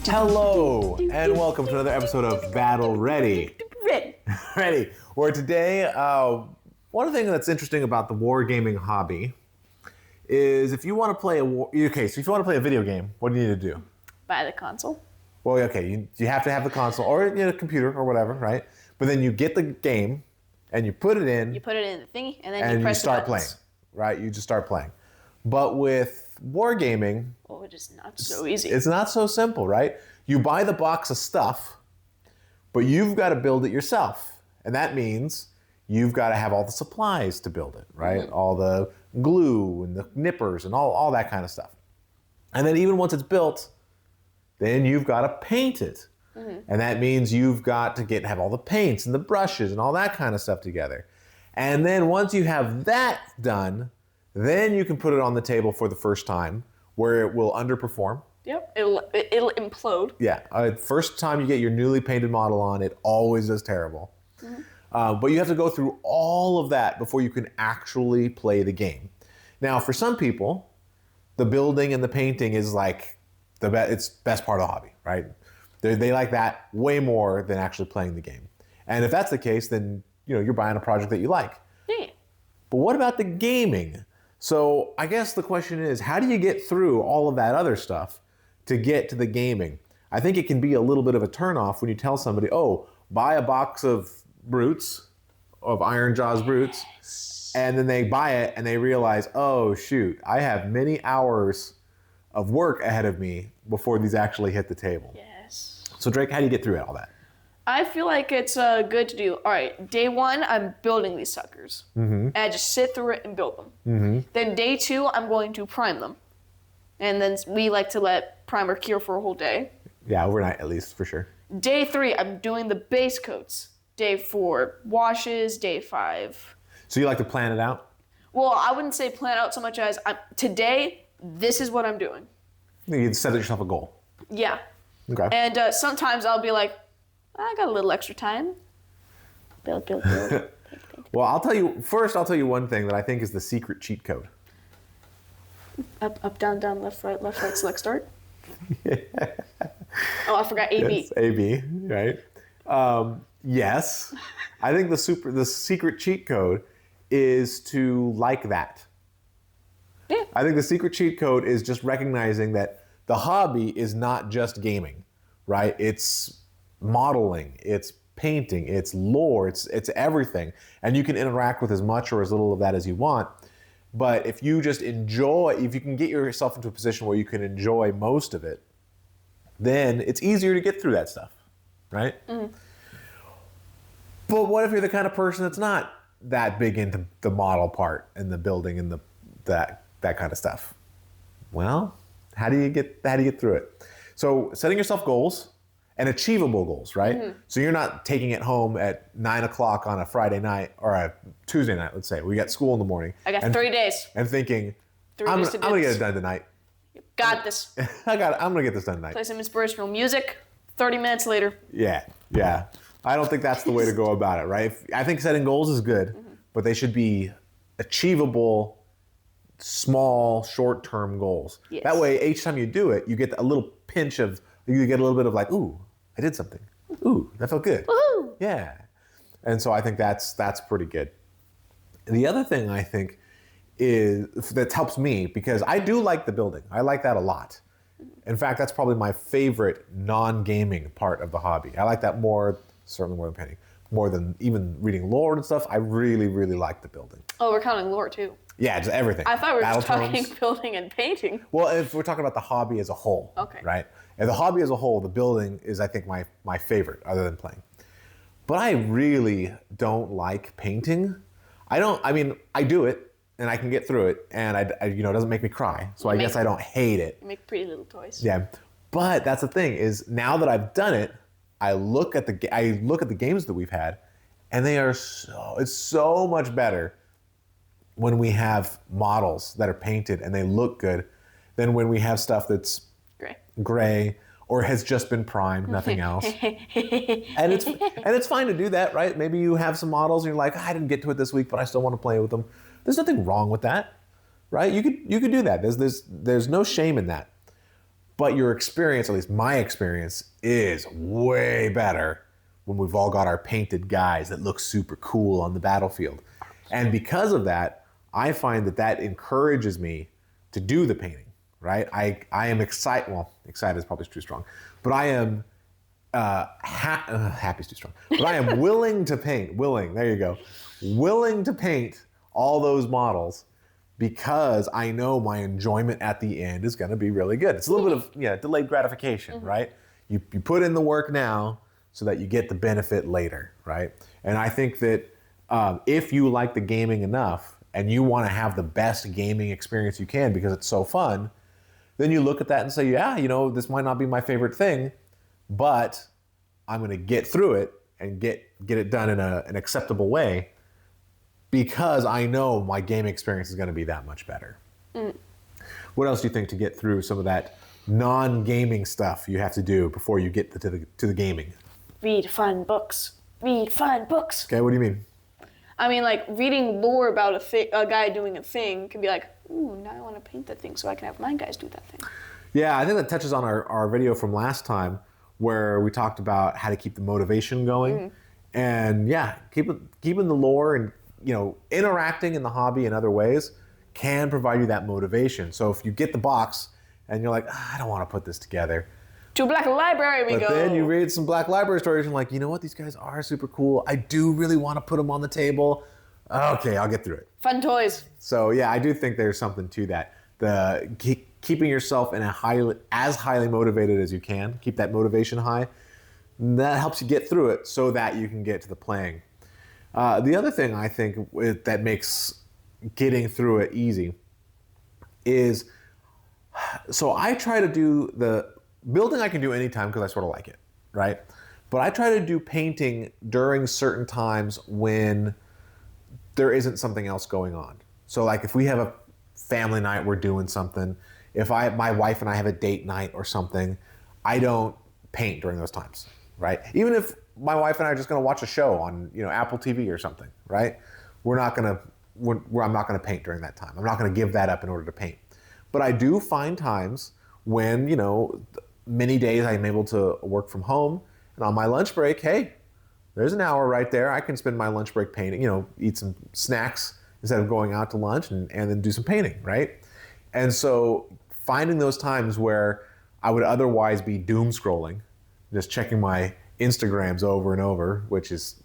Hello, and welcome to another episode of Battle Ready. Ready. Where today, one thing that's interesting about the wargaming hobby is if you want to play so if you want to play a video game, what do you need to do? Buy the console. Well, okay, you have to have the console or a computer or whatever, right? But then you get the game and you put it in. You put it in the thingy, and then you press start the buttons. playing, right? You just start playing. But with wargaming, it is not so easy. It's not so simple, right? You buy the box of stuff, but you've got to build it yourself. And that means you've got to have all the supplies to build it, right? Mm-hmm. All the glue and the nippers and all that kind of stuff. And then even once it's built, then you've got to paint it. Mm-hmm. And that means you've got to have all the paints and the brushes and all that kind of stuff together. And then once you have that done, then you can put it on the table for the first time where it will underperform. Yep, it'll implode. Yeah, first time you get your newly painted model on, it always does terrible. Mm-hmm. But you have to go through all of that before you can actually play the game. Now, for some people, the building and the painting is like it's best part of the hobby, right? They like that way more than actually playing the game. And if that's the case, then you're buying a project that you like. Yeah. But what about the gaming? So I guess the question is, how do you get through all of that other stuff to get to the gaming? I think it can be a little bit of a turnoff when you tell somebody, oh, buy a box of brutes, of Iron Jaws brutes, and then they buy it and they realize, oh shoot, I have many hours of work ahead of me before these actually hit the table. Yes. So Drake, how do you get through all that? I feel like it's good to do. All right, day one, I'm building these suckers. Mm-hmm. And I just sit through it and build them. Mm-hmm. Then day two, I'm going to prime them. And then we like to let primer cure for a whole day. Yeah, overnight at least, for sure. Day three, I'm doing the base coats. Day four, washes. Day five. So you like to plan it out? Well, I wouldn't say plan out so much as today, this is what I'm doing. You set yourself a goal. Yeah. Okay. And sometimes I'll be like, I got a little extra time. Build. Well, I'll tell you one thing that I think is the secret cheat code. Up, down, left, right, select, start. Yeah. Oh, I forgot AB. Yes, AB, right? Yes. I think the secret cheat code is to like that. Yeah. I think the secret cheat code is just recognizing that the hobby is not just gaming, right? It's modeling, it's painting, it's lore, it's everything. And you can interact with as much or as little of that as you want. But if you can get yourself into a position where you can enjoy most of it, then it's easier to get through that stuff, right? Mm. But what if you're the kind of person that's not that big into the model part and the building and that kind of stuff? Well, how do you get through it? So setting yourself goals and achievable goals, right? Mm-hmm. So you're not taking it home at 9 o'clock on a Friday night or a Tuesday night, let's say. We got school in the morning. I got 3 days. And thinking, I'm going to get it done tonight. You got this. I'm going to get this done tonight. Play some inspirational music. 30 minutes later. Yeah. I don't think that's the way to go about it, right? I think setting goals is good, mm-hmm. but they should be achievable, small, short-term goals. Yes. That way, each time you do it, you get a little pinch of, you get a little bit of like, ooh, I did something. Ooh, that felt good. Woohoo! Yeah. And so I think that's pretty good. And the other thing I think is that helps me, because I do like the building. I like that a lot. In fact, that's probably my favorite non-gaming part of the hobby. I like that certainly more than painting, more than even reading lore and stuff. I really, really like the building. Oh, we're counting lore too. Yeah, just everything. I thought we were just talking building and painting. Well, if we're talking about the hobby as a whole, okay, right? And the hobby as a whole, the building is, I think, my favorite, other than playing. But I really don't like painting. I do it, and I can get through it, and it doesn't make me cry. So I guess I don't hate it. You make pretty little toys. Yeah, but that's the thing is, now that I've done it, I look at the games that we've had, and it's so much better when we have models that are painted and they look good than when we have stuff that's gray or has just been primed, nothing else. And it's fine to do that, right? Maybe you have some models and you're like, I didn't get to it this week, but I still want to play with them. There's nothing wrong with that, right? You could do that. There's no shame in that. But your experience, at least my experience, is way better when we've all got our painted guys that look super cool on the battlefield. And because of that, I find that encourages me to do the painting, right? I am excited. Well, excited is probably too strong, but I am happy is too strong. But I am willing to paint. There you go. Willing to paint all those models because I know my enjoyment at the end is going to be really good. It's a little bit of delayed gratification, right? You put in the work now so that you get the benefit later, right? And I think that if you like the gaming enough and you want to have the best gaming experience you can because it's so fun, then you look at that and say, yeah, this might not be my favorite thing, but I'm going to get through it and get it done in an acceptable way because I know my game experience is going to be that much better. What else do you think to get through some of that non-gaming stuff you have to do before you get to the gaming? Read fun books. Read fun books. Okay, what do you mean? I mean, like, reading lore about a guy doing a thing can be like, ooh, now I want to paint that thing so I can have my guys do that thing. Yeah, I think that touches on our video from last time where we talked about how to keep the motivation going. And yeah, keeping the lore and interacting in the hobby in other ways can provide you that motivation. So if you get the box and you're like, I don't want to put this together. To Black Library we go. But then you read some Black Library stories and you're like, you know what? These guys are super cool. I do really want to put them on the table. Okay, I'll get through it. Fun toys. So yeah, I do think there's something to that. Keeping yourself in as highly motivated as you can, keep that motivation high, that helps you get through it so that you can get to the playing. The other thing I think that makes getting through it easy is, so I try to do the building I can do anytime because I sort of like it, right? But I try to do painting during certain times when there isn't something else going on. So like if we have a family night, we're doing something. If my wife and I have a date night or something, I don't paint during those times, right? Even if my wife and I are just going to watch a show on Apple TV or something, right? I'm not going to paint during that time. I'm not going to give that up in order to paint. But I do find times when many days I'm able to work from home, and on my lunch break, hey, there's an hour right there. I can spend my lunch break painting, eat some snacks instead of going out to lunch and then do some painting, right? And so finding those times where I would otherwise be doom scrolling, just checking my Instagrams over and over, which is,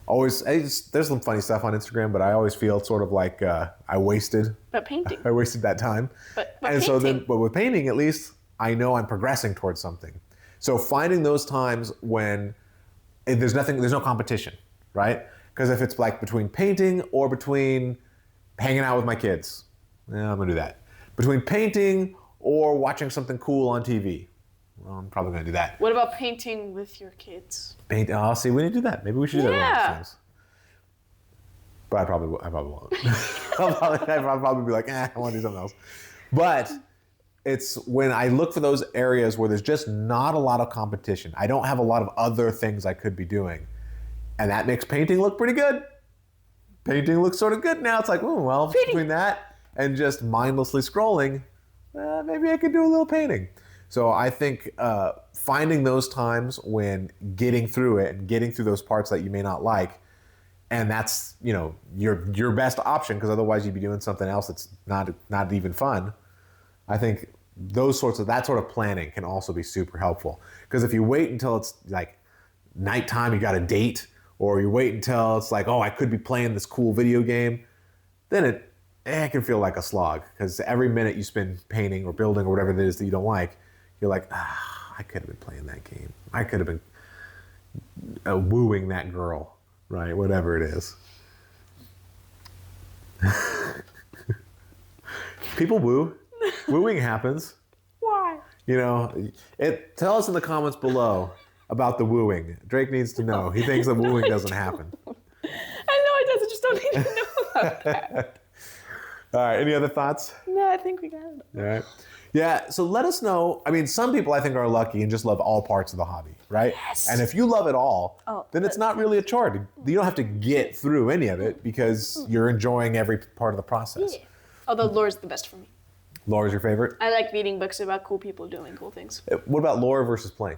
always, there's some funny stuff on Instagram, but I always feel sort of like I wasted. But painting. I wasted that time. But and painting. But with painting, at least I know I'm progressing towards something. So finding those times when there's no competition, right? Because if it's like between painting or between hanging out with my kids, I'm gonna do that. Between painting or watching something cool on TV, well, I'm probably gonna do that. What about painting with your kids? Oh, see, we need to do that. Maybe we should do that. Yeah. But I probably won't. I'll probably be like, I want to do something else. But it's when I look for those areas where there's just not a lot of competition. I don't have a lot of other things I could be doing. And that makes painting look pretty good. Painting looks sort of good now. It's like, between that and just mindlessly scrolling, maybe I could do a little painting. So I think finding those times when getting through it and getting through those parts that you may not like, and that's your best option because otherwise you'd be doing something else that's not even fun. I think that sort of planning can also be super helpful because if you wait until it's like nighttime, you got a date, or you wait until it's like, I could be playing this cool video game, then it can feel like a slog because every minute you spend painting or building or whatever it is that you don't like, you're like, I could have been playing that game. I could have been wooing that girl, right? Whatever it is. People woo. Wooing happens. Why? Tell us in the comments below about the wooing. Drake needs to know. He thinks the wooing doesn't happen. I know it does. I just don't need to know about that. All right. Any other thoughts? No, I think we got it. All right. Yeah. So let us know. I mean, some people I think are lucky and just love all parts of the hobby, right? Yes. And if you love it all, then it's not really a chore. You don't have to get through any of it because you're enjoying every part of the process. Yeah. Although lore's the best for me. Lore is your favorite? I like reading books about cool people doing cool things. What about lore versus playing?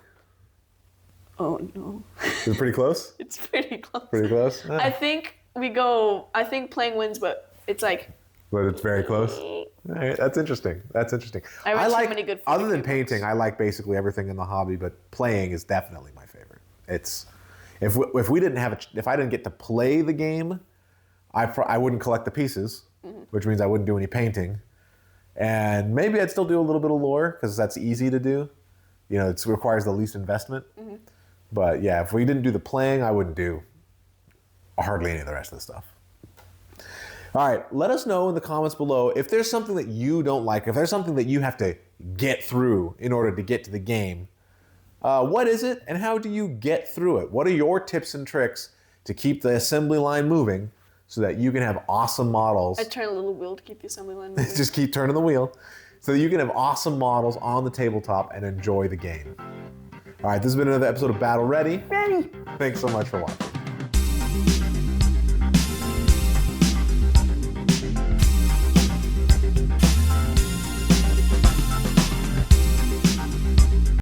Oh no. Is it pretty close? It's pretty close. Pretty close? I think playing wins, but it's like. But it's very close. All right, that's interesting. That's interesting. I read like, too many good other than video games. painting, I like basically everything in the hobby, but playing is definitely my favorite. It's if we didn't have if I didn't get to play the game, I wouldn't collect the pieces, which means I wouldn't do any painting, and maybe I'd still do a little bit of lore because that's easy to do. You know, it requires the least investment. But yeah, if we didn't do the playing, I wouldn't do hardly any of the rest of the stuff. All right, let us know in the comments below if there's something that you don't like, if there's something that you have to get through in order to get to the game. What is it and how do you get through it? What are your tips and tricks to keep the assembly line moving so that you can have awesome models? I turn a little wheel to keep the assembly line moving. Just keep turning the wheel so that you can have awesome models on the tabletop and enjoy the game. All right, this has been another episode of Battle Ready. Thanks so much for watching.